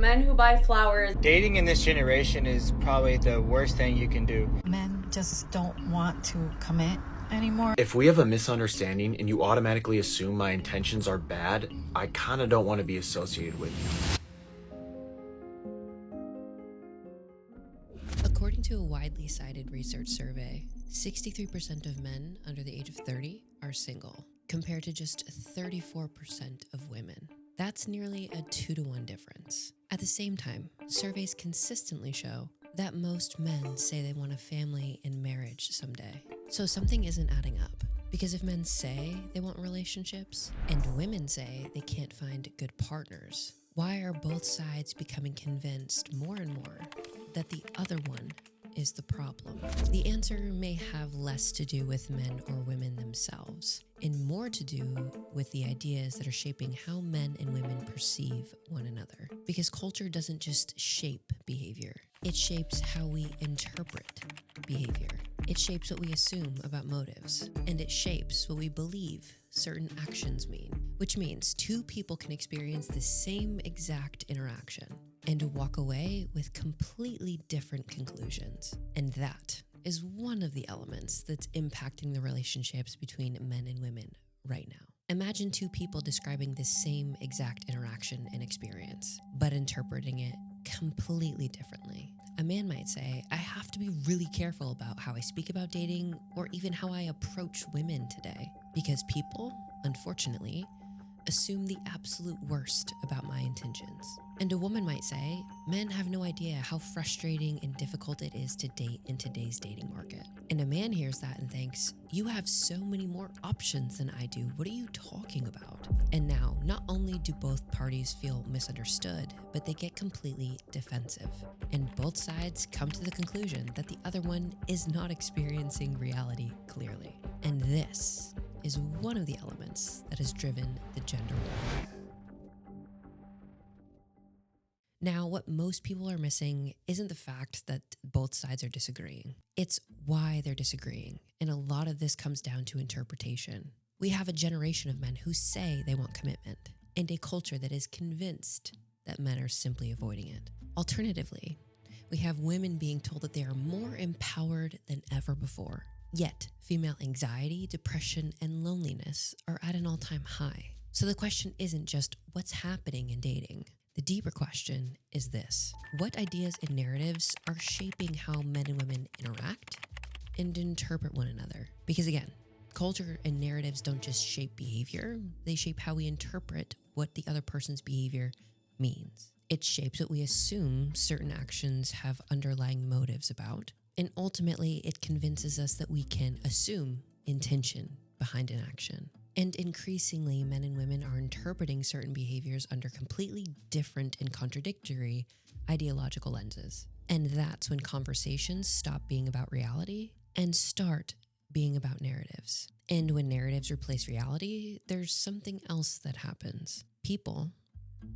men who buy flowers. Dating in this generation is probably the worst thing you can do. Men just don't want to commit anymore. If we have a misunderstanding and you automatically assume my intentions are bad, I kind of don't want to be associated with you. According to a widely cited research survey, 63% of men under the age of 30 are single, compared to just 34% of women. That's nearly a 2-to-1 difference. At the same time, surveys consistently show that most men say they want a family and marriage someday. So something isn't adding up. Because if men say they want relationships and women say they can't find good partners, why are both sides becoming convinced more and more that the other one is the problem? The answer may have less to do with men or women themselves and more to do with the ideas that are shaping how men and women perceive one another. Because culture doesn't just shape behavior, it shapes how we interpret behavior. It shapes what we assume about motives, and it shapes what we believe certain actions mean, which means two people can experience the same exact interaction and walk away with completely different conclusions. And that is one of the elements that's impacting the relationships between men and women right now. Imagine two people describing the same exact interaction and experience, but interpreting it completely differently. A man might say, I have to be really careful about how I speak about dating or even how I approach women today, because people, unfortunately, assume the absolute worst about my intentions. And a woman might say, men have no idea how frustrating and difficult it is to date in today's dating market. And a man hears that and thinks, you have so many more options than I do. What are you talking about? And now, not only do both parties feel misunderstood, but they get completely defensive. And both sides come to the conclusion that the other one is not experiencing reality clearly. And this is one of the elements that has driven the gender war. Now, what most people are missing isn't the fact that both sides are disagreeing. It's why they're disagreeing. And a lot of this comes down to interpretation. We have a generation of men who say they want commitment, and a culture that is convinced that men are simply avoiding it. Alternatively, we have women being told that they are more empowered than ever before. Yet, female anxiety, depression, and loneliness are at an all-time high. So the question isn't just what's happening in dating. The deeper question is this: what ideas and narratives are shaping how men and women interact and interpret one another? Because again, culture and narratives don't just shape behavior, they shape how we interpret what the other person's behavior means. It shapes what we assume certain actions have underlying motives about, and ultimately it convinces us that we can assume intention behind an action. And increasingly, men and women are interpreting certain behaviors under completely different and contradictory ideological lenses. And that's when conversations stop being about reality and start being about narratives. And when narratives replace reality, there's something else that happens. People,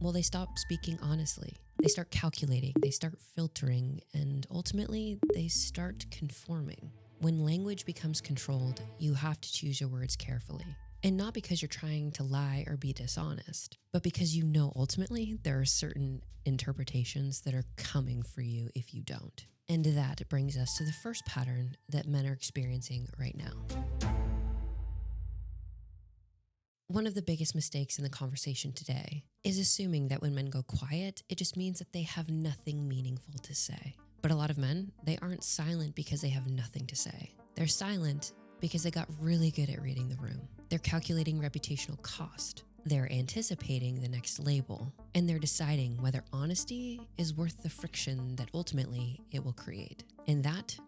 well, they stop speaking honestly. They start calculating, they start filtering, and ultimately they start conforming. When language becomes controlled, you have to choose your words carefully. And not because you're trying to lie or be dishonest, but because you know ultimately there are certain interpretations that are coming for you if you don't. And that brings us to the first pattern that men are experiencing right now. One of the biggest mistakes in the conversation today is assuming that when men go quiet, it just means that they have nothing meaningful to say. But a lot of men, they aren't silent because they have nothing to say. They're silent because they got really good at reading the room. They're calculating reputational cost. They're anticipating the next label, and they're deciding whether honesty is worth the friction that ultimately it will create. And that's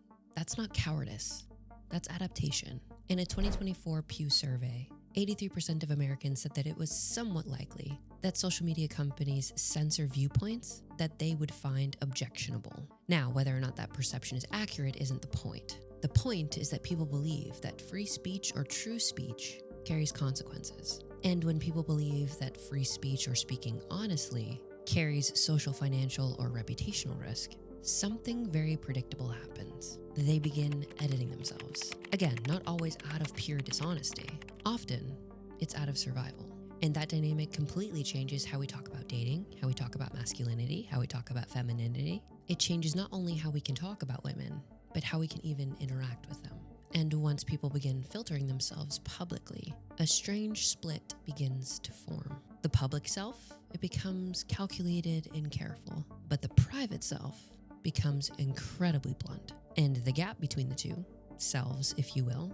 not cowardice, that's adaptation. In a 2024 Pew survey, 83% of Americans said that it was somewhat likely that social media companies censor viewpoints that they would find objectionable. Now, whether or not that perception is accurate isn't the point. The point is that people believe that free speech or true speech carries consequences. And when people believe that free speech or speaking honestly carries social, financial, or reputational risk, something very predictable happens. They begin editing themselves. Again, not always out of pure dishonesty. Often, it's out of survival. And that dynamic completely changes how we talk about dating, how we talk about masculinity, how we talk about femininity. It changes not only how we can talk about women, but how we can even interact with them. And once people begin filtering themselves publicly, a strange split begins to form. The public self, it becomes calculated and careful, but the private self becomes incredibly blunt. And the gap between the two selves, if you will,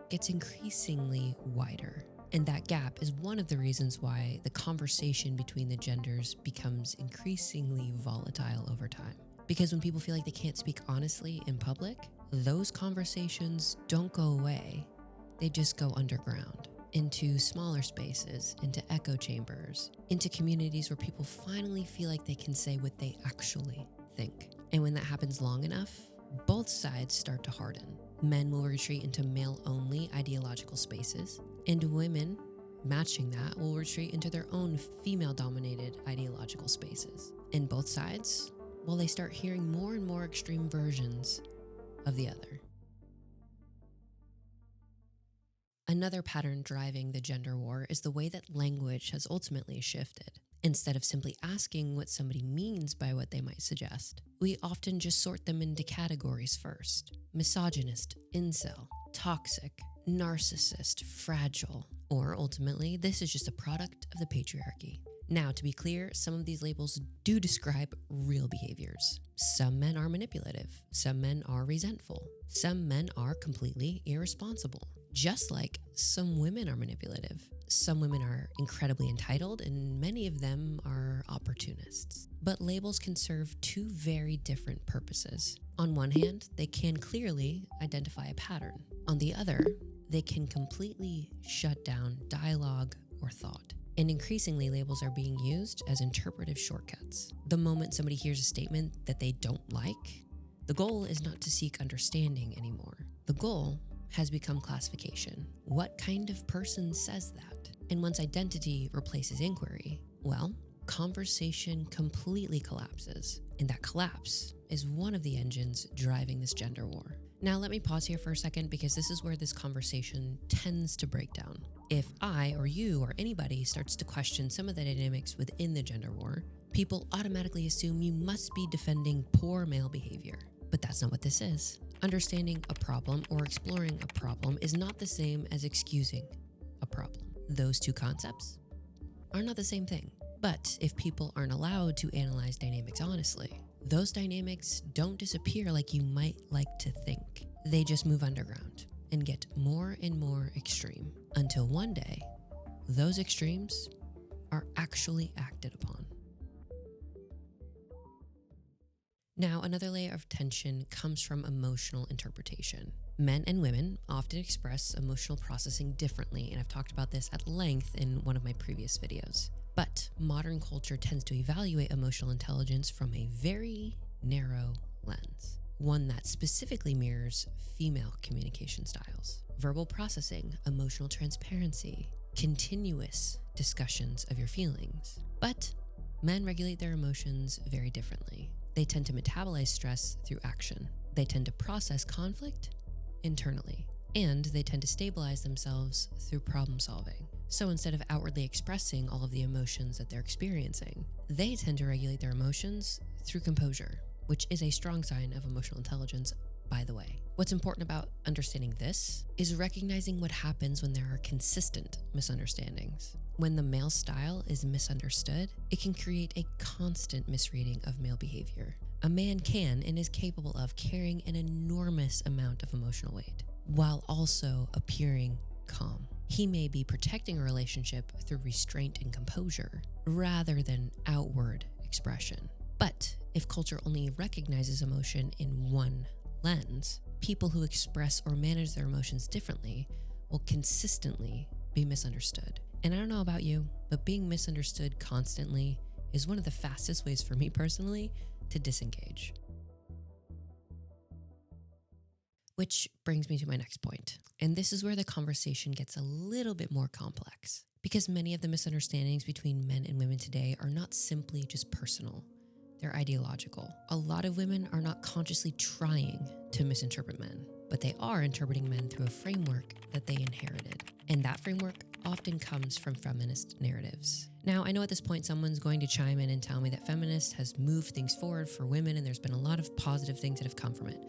gets increasingly wider. And that gap is one of the reasons why the conversation between the genders becomes increasingly volatile over time. Because when people feel like they can't speak honestly in public, those conversations don't go away. They just go underground, into smaller spaces, into echo chambers, into communities where people finally feel like they can say what they actually think. And when that happens long enough, both sides start to harden. Men will retreat into male-only ideological spaces, and women, matching that, will retreat into their own female-dominated ideological spaces. And both sides, well, they start hearing more and more extreme versions of the other. Another pattern driving the gender war is the way that language has ultimately shifted. Instead of simply asking what somebody means by what they might suggest, we often just sort them into categories first. Misogynist, incel, toxic, narcissist, fragile, or ultimately, this is just a product of the patriarchy. Now, to be clear, some of these labels do describe real behaviors. Some men are manipulative. Some men are resentful. Some men are completely irresponsible. Just like some women are manipulative. Some women are incredibly entitled, and many of them are opportunists. But labels can serve two very different purposes. On one hand, they can clearly identify a pattern. On the other, they can completely shut down dialogue or thought. And increasingly, labels are being used as interpretive shortcuts. The moment somebody hears a statement that they don't like, the goal is not to seek understanding anymore. The goal has become classification. What kind of person says that? And once identity replaces inquiry, well, conversation completely collapses. And that collapse is one of the engines driving this gender war. Now, let me pause here for a second, because this is where this conversation tends to break down. If I or you or anybody starts to question some of the dynamics within the gender war, people automatically assume you must be defending poor male behavior. But that's not what this is. Understanding a problem or exploring a problem is not the same as excusing a problem. Those two concepts are not the same thing. But if people aren't allowed to analyze dynamics honestly, those dynamics don't disappear like you might like to think. They just move underground and get more and more extreme until one day, those extremes are actually acted upon. Now, another layer of tension comes from emotional interpretation. Men and women often express emotional processing differently, and I've talked about this at length in one of my previous videos. But modern culture tends to evaluate emotional intelligence from a very narrow lens, one that specifically mirrors female communication styles. Verbal processing, emotional transparency, continuous discussions of your feelings. But men regulate their emotions very differently. They tend to metabolize stress through action. They tend to process conflict internally, and they tend to stabilize themselves through problem solving. So instead of outwardly expressing all of the emotions that they're experiencing, they tend to regulate their emotions through composure, which is a strong sign of emotional intelligence, by the way. What's important about understanding this is recognizing what happens when there are consistent misunderstandings. When the male style is misunderstood, it can create a constant misreading of male behavior. A man can and is capable of carrying an enormous amount of emotional weight while also appearing calm. He may be protecting a relationship through restraint and composure rather than outward expression. But if culture only recognizes emotion in one lens, people who express or manage their emotions differently will consistently be misunderstood. And I don't know about you, but being misunderstood constantly is one of the fastest ways for me personally to disengage. Which brings me to my next point. And this is where the conversation gets a little bit more complex, because many of the misunderstandings between men and women today are not simply just personal. They're ideological. A lot of women are not consciously trying to misinterpret men, but they are interpreting men through a framework that they inherited. And that framework often comes from feminist narratives. Now, I know at this point someone's going to chime in and tell me that feminist has moved things forward for women and there's been a lot of positive things that have come from it.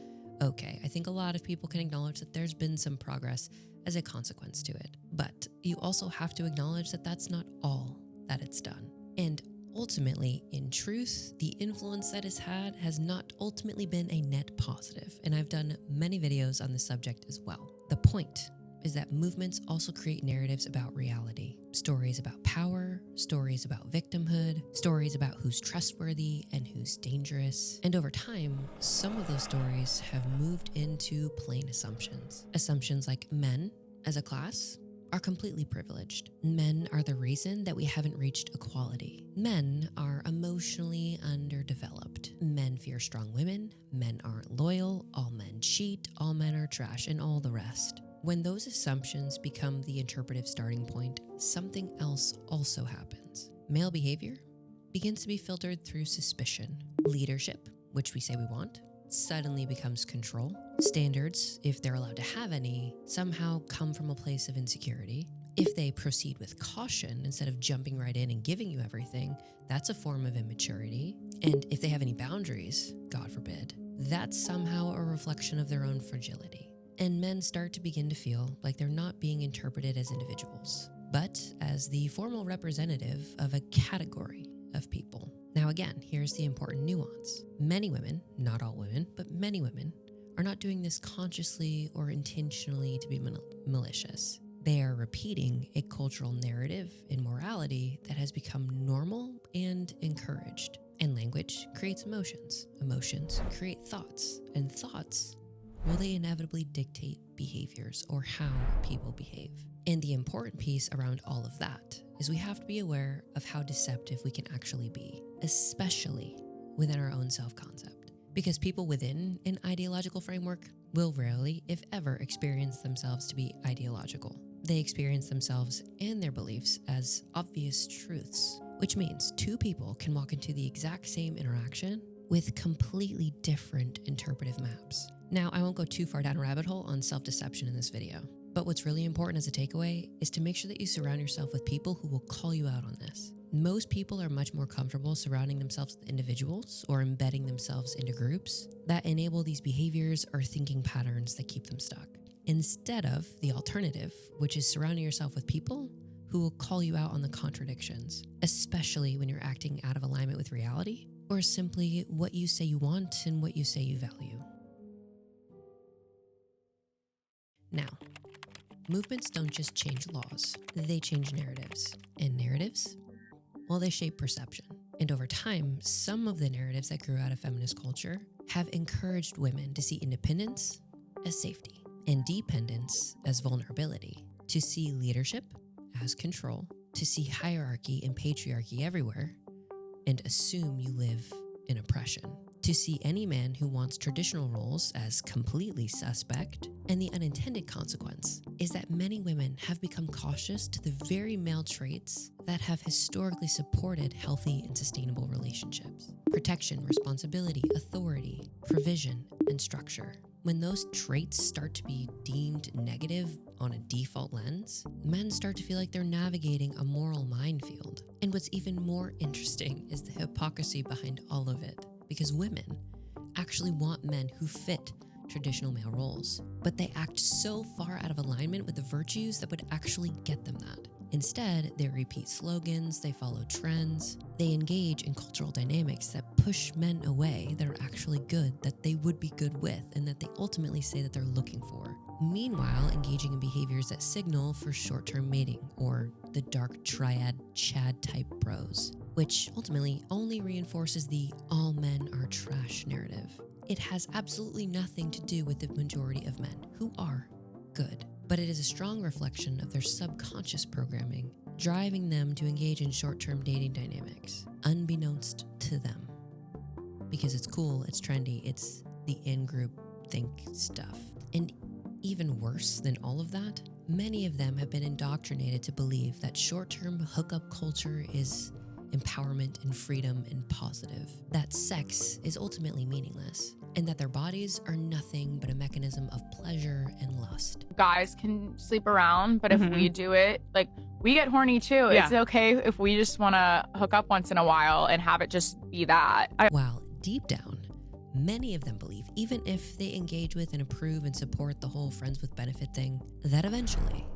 Okay, I think a lot of people can acknowledge that there's been some progress as a consequence to it. But you also have to acknowledge that that's not all that it's done. And ultimately, in truth, the influence that it's had has not ultimately been a net positive. And I've done many videos on this subject as well. The point is that movements also create narratives about reality. Stories about power, stories about victimhood, stories about who's trustworthy and who's dangerous. And over time, some of those stories have moved into plain assumptions. Assumptions like men, as a class, are completely privileged. Men are the reason that we haven't reached equality. Men are emotionally underdeveloped. Men fear strong women. Men aren't loyal. All men cheat. All men are trash, and all the rest. When those assumptions become the interpretive starting point, something else also happens. Male behavior begins to be filtered through suspicion. Leadership, which we say we want, suddenly becomes control. Standards, if they're allowed to have any, somehow come from a place of insecurity. If they proceed with caution instead of jumping right in and giving you everything, that's a form of immaturity. And if they have any boundaries, God forbid, that's somehow a reflection of their own fragility. And men start to begin to feel like they're not being interpreted as individuals, but as the formal representative of a category of people. Now again, here's the important nuance. Many women, not all women, but many women, are not doing this consciously or intentionally to be malicious. They are repeating a cultural narrative in morality that has become normal and encouraged. And language creates emotions. Emotions create thoughts. And thoughts, will they inevitably dictate behaviors or how people behave? And the important piece around all of that is we have to be aware of how deceptive we can actually be, especially within our own self-concept. Because people within an ideological framework will rarely, if ever, experience themselves to be ideological. They experience themselves and their beliefs as obvious truths, which means two people can walk into the exact same interaction with completely different interpretive maps. Now, I won't go too far down a rabbit hole on self-deception in this video, but what's really important as a takeaway is to make sure that you surround yourself with people who will call you out on this. Most people are much more comfortable surrounding themselves with individuals or embedding themselves into groups that enable these behaviors or thinking patterns that keep them stuck, instead of the alternative, which is surrounding yourself with people who will call you out on the contradictions, especially when you're acting out of alignment with reality or simply what you say you want and what you say you value. Now, movements don't just change laws, they change narratives. And narratives, well, they shape perception. And over time, some of the narratives that grew out of feminist culture have encouraged women to see independence as safety and dependence as vulnerability, to see leadership as control, to see hierarchy and patriarchy everywhere, and assume you live in oppression, to see any man who wants traditional roles as completely suspect. And the unintended consequence is that many women have become cautious to the very male traits that have historically supported healthy and sustainable relationships: protection, responsibility, authority, provision, and structure. When those traits start to be deemed negative on a default lens, men start to feel like they're navigating a moral minefield. And what's even more interesting is the hypocrisy behind all of it, because women actually want men who fit traditional male roles, but they act so far out of alignment with the virtues that would actually get them that. Instead, they repeat slogans, they follow trends, they engage in cultural dynamics that push men away that are actually good, that they would be good with, and that they ultimately say that they're looking for. Meanwhile, engaging in behaviors that signal for short-term mating, or the dark triad Chad type bros, which ultimately only reinforces the all men are trash narrative. It has absolutely nothing to do with the majority of men who are good, but it is a strong reflection of their subconscious programming, driving them to engage in short-term dating dynamics, unbeknownst to them. Because it's cool, it's trendy, it's the in-group think stuff. And even worse than all of that, many of them have been indoctrinated to believe that short-term hookup culture is empowerment and freedom and positive, that sex is ultimately meaningless, and that their bodies are nothing but a mechanism of pleasure and lust. Guys can sleep around, but if we do it, like, we get horny too. Yeah. It's okay if we just want to hook up once in a while and have it just be that. While deep down, many of them believe, even if they engage with and approve and support the whole friends with benefit thing, that eventually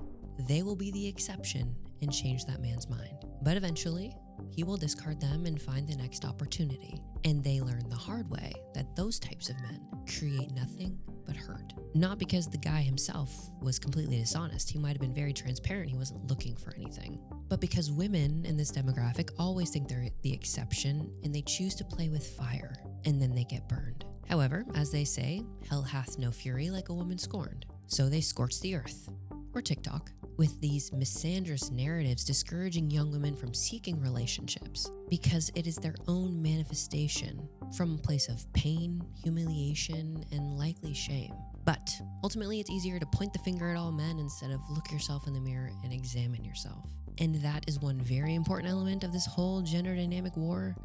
they will be the exception and change that man's mind. But eventually, he will discard them and find the next opportunity. And they learn the hard way that those types of men create nothing but hurt. Not because the guy himself was completely dishonest. He might have been very transparent. He wasn't looking for anything. But because women in this demographic always think they're the exception and they choose to play with fire, and then they get burned. However, as they say, hell hath no fury like a woman scorned. So they scorch the earth, or TikTok, with these misandrous narratives discouraging young women from seeking relationships because it is their own manifestation from a place of pain, humiliation, and likely shame. But ultimately, it's easier to point the finger at all men instead of look yourself in the mirror and examine yourself. And that is one very important element of this whole gender dynamic war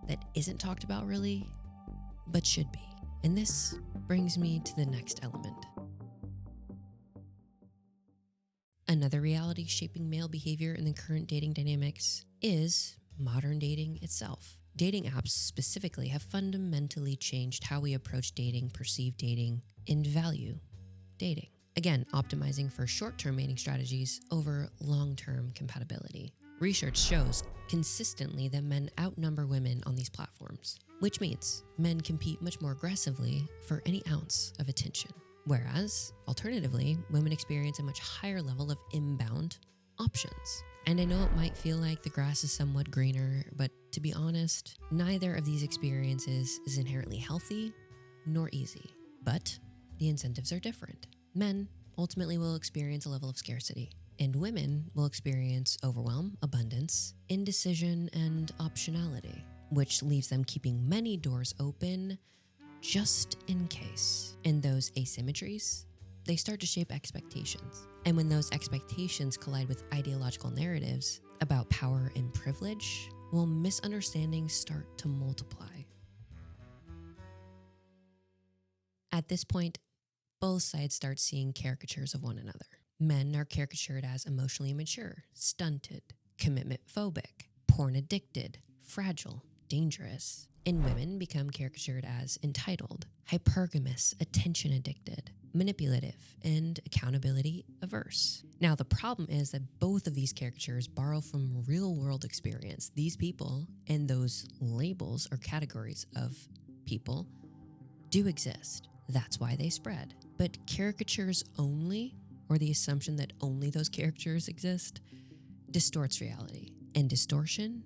that isn't talked about really, but should be. And this brings me to the next element. Another reality shaping male behavior in the current dating dynamics is modern dating itself. Dating apps specifically have fundamentally changed how we approach dating, perceive dating, and value dating. Again, optimizing for short-term mating strategies over long-term compatibility. Research shows consistently that men outnumber women on these platforms, which means men compete much more aggressively for any ounce of attention. Whereas, alternatively, women experience a much higher level of inbound options. And I know it might feel like the grass is somewhat greener, but to be honest, neither of these experiences is inherently healthy nor easy. But the incentives are different. Men ultimately will experience a level of scarcity, and women will experience overwhelm, abundance, indecision, and optionality, which leaves them keeping many doors open just in case. And those asymmetries, they start to shape expectations. And when those expectations collide with ideological narratives about power and privilege, well, misunderstandings start to multiply. At this point, both sides start seeing caricatures of one another. Men are caricatured as emotionally immature, stunted, commitment phobic, porn addicted, fragile, dangerous. And women become caricatured as entitled, hypergamous, attention addicted, manipulative, and accountability averse. Now, the problem is that both of these caricatures borrow from real world experience. These people and those labels or categories of people do exist. That's why they spread. But caricatures only, or the assumption that only those caricatures exist, distorts reality. And distortion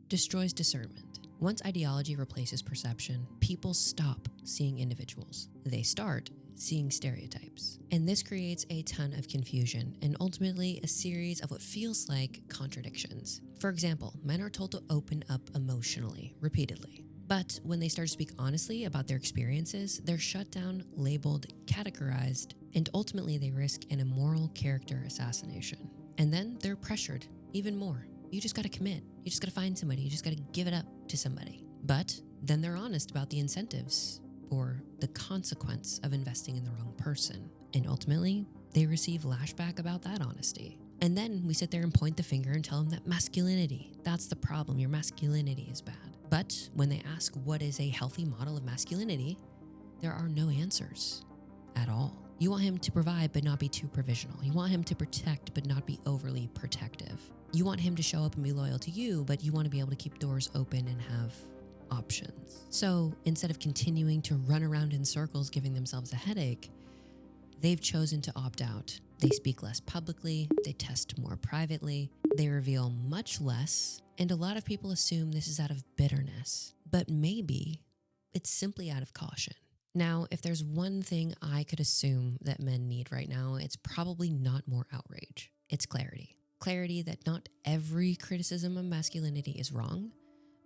destroys discernment. Once ideology replaces perception, people stop seeing individuals. They start seeing stereotypes. And this creates a ton of confusion and ultimately a series of what feels like contradictions. For example, men are told to open up emotionally, repeatedly. But when they start to speak honestly about their experiences, they're shut down, labeled, categorized, and ultimately they risk an immoral character assassination. And then they're pressured even more. You just gotta commit. You just gotta find somebody. You just gotta give it up to somebody. But then they're honest about the incentives or the consequence of investing in the wrong person. And ultimately, they receive lashback about that honesty. And then we sit there and point the finger and tell them that masculinity, that's the problem. Your masculinity is bad. But when they ask what is a healthy model of masculinity, there are no answers at all. You want him to provide but not be too provisional. You want him to protect but not be overly protective. You want him to show up and be loyal to you, but you want to be able to keep doors open and have options. So instead of continuing to run around in circles giving themselves a headache, they've chosen to opt out. They speak less publicly, they test more privately, they reveal much less, and a lot of people assume this is out of bitterness, but maybe it's simply out of caution. Now, if there's one thing I could assume that men need right now, it's probably not more outrage. It's clarity. Clarity that not every criticism of masculinity is wrong,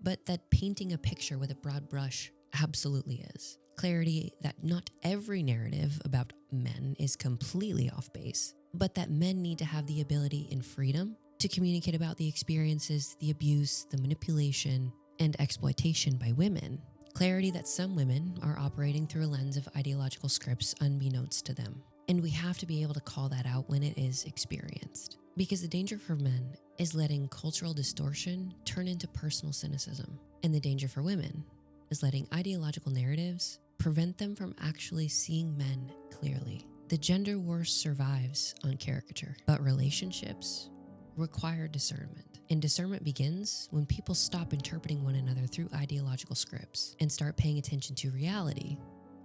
but that painting a picture with a broad brush absolutely is. Clarity that not every narrative about men is completely off base, but that men need to have the ability and freedom to communicate about the experiences, the abuse, the manipulation, and exploitation by women. Clarity that some women are operating through a lens of ideological scripts unbeknownst to them. And we have to be able to call that out when it is experienced. Because the danger for men is letting cultural distortion turn into personal cynicism. And the danger for women is letting ideological narratives prevent them from actually seeing men clearly. The gender war survives on caricature, but relationships require discernment. And discernment begins when people stop interpreting one another through ideological scripts and start paying attention to reality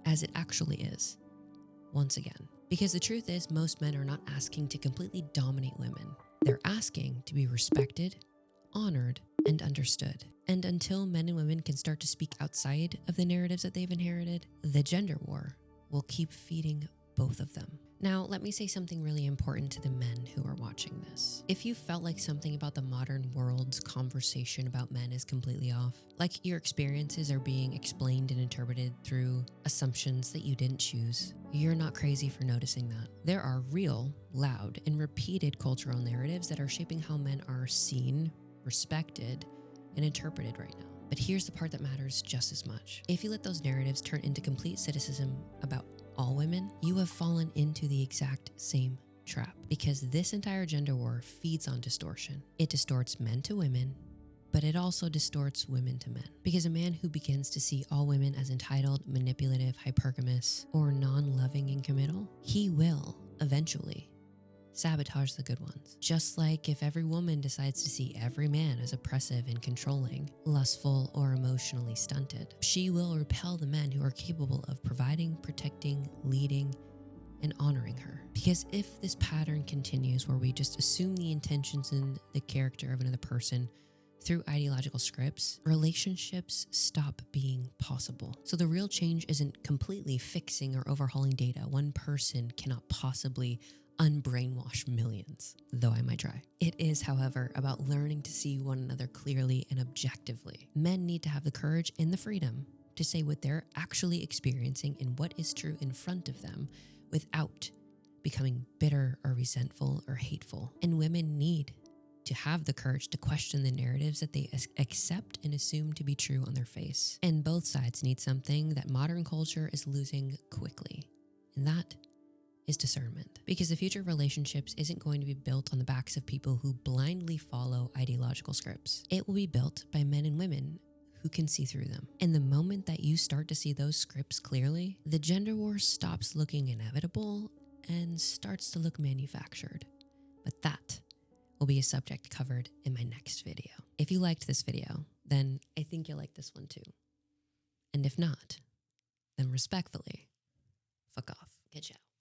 as it actually is, once again. Because the truth is, most men are not asking to completely dominate women. They're asking to be respected, honored, and understood. And until men and women can start to speak outside of the narratives that they've inherited, the gender war will keep feeding both of them. Now, let me say something really important to the men who are watching this. If you felt like something about the modern world's conversation about men is completely off, like your experiences are being explained and interpreted through assumptions that you didn't choose, you're not crazy for noticing that. There are real, loud, and repeated cultural narratives that are shaping how men are seen, respected, and interpreted right now. But here's the part that matters just as much. If you let those narratives turn into complete cynicism about all women, you have fallen into the exact same trap, because this entire gender war feeds on distortion. It distorts men to women, but it also distorts women to men. Because a man who begins to see all women as entitled, manipulative, hypergamous, or non-loving and committal, he will eventually sabotage the good ones. Just like if every woman decides to see every man as oppressive and controlling, lustful, or emotionally stunted, she will repel the men who are capable of providing, protecting, leading, and honoring her. Because if this pattern continues where we just assume the intentions and the character of another person through ideological scripts, relationships stop being possible. So the real change isn't completely fixing or overhauling data. One person cannot possibly unbrainwash millions, though I might try. It is, however, about learning to see one another clearly and objectively. Men need to have the courage and the freedom to say what they're actually experiencing and what is true in front of them without becoming bitter or resentful or hateful. And women need to have the courage to question the narratives that they accept and assume to be true on their face. And both sides need something that modern culture is losing quickly, and that is discernment. Because the future of relationships isn't going to be built on the backs of people who blindly follow ideological scripts. It will be built by men and women who can see through them. And the moment that you start to see those scripts clearly, the gender war stops looking inevitable and starts to look manufactured. But that will be a subject covered in my next video. If you liked this video, then I think you'll like this one too. And if not, then respectfully, fuck off. Good job.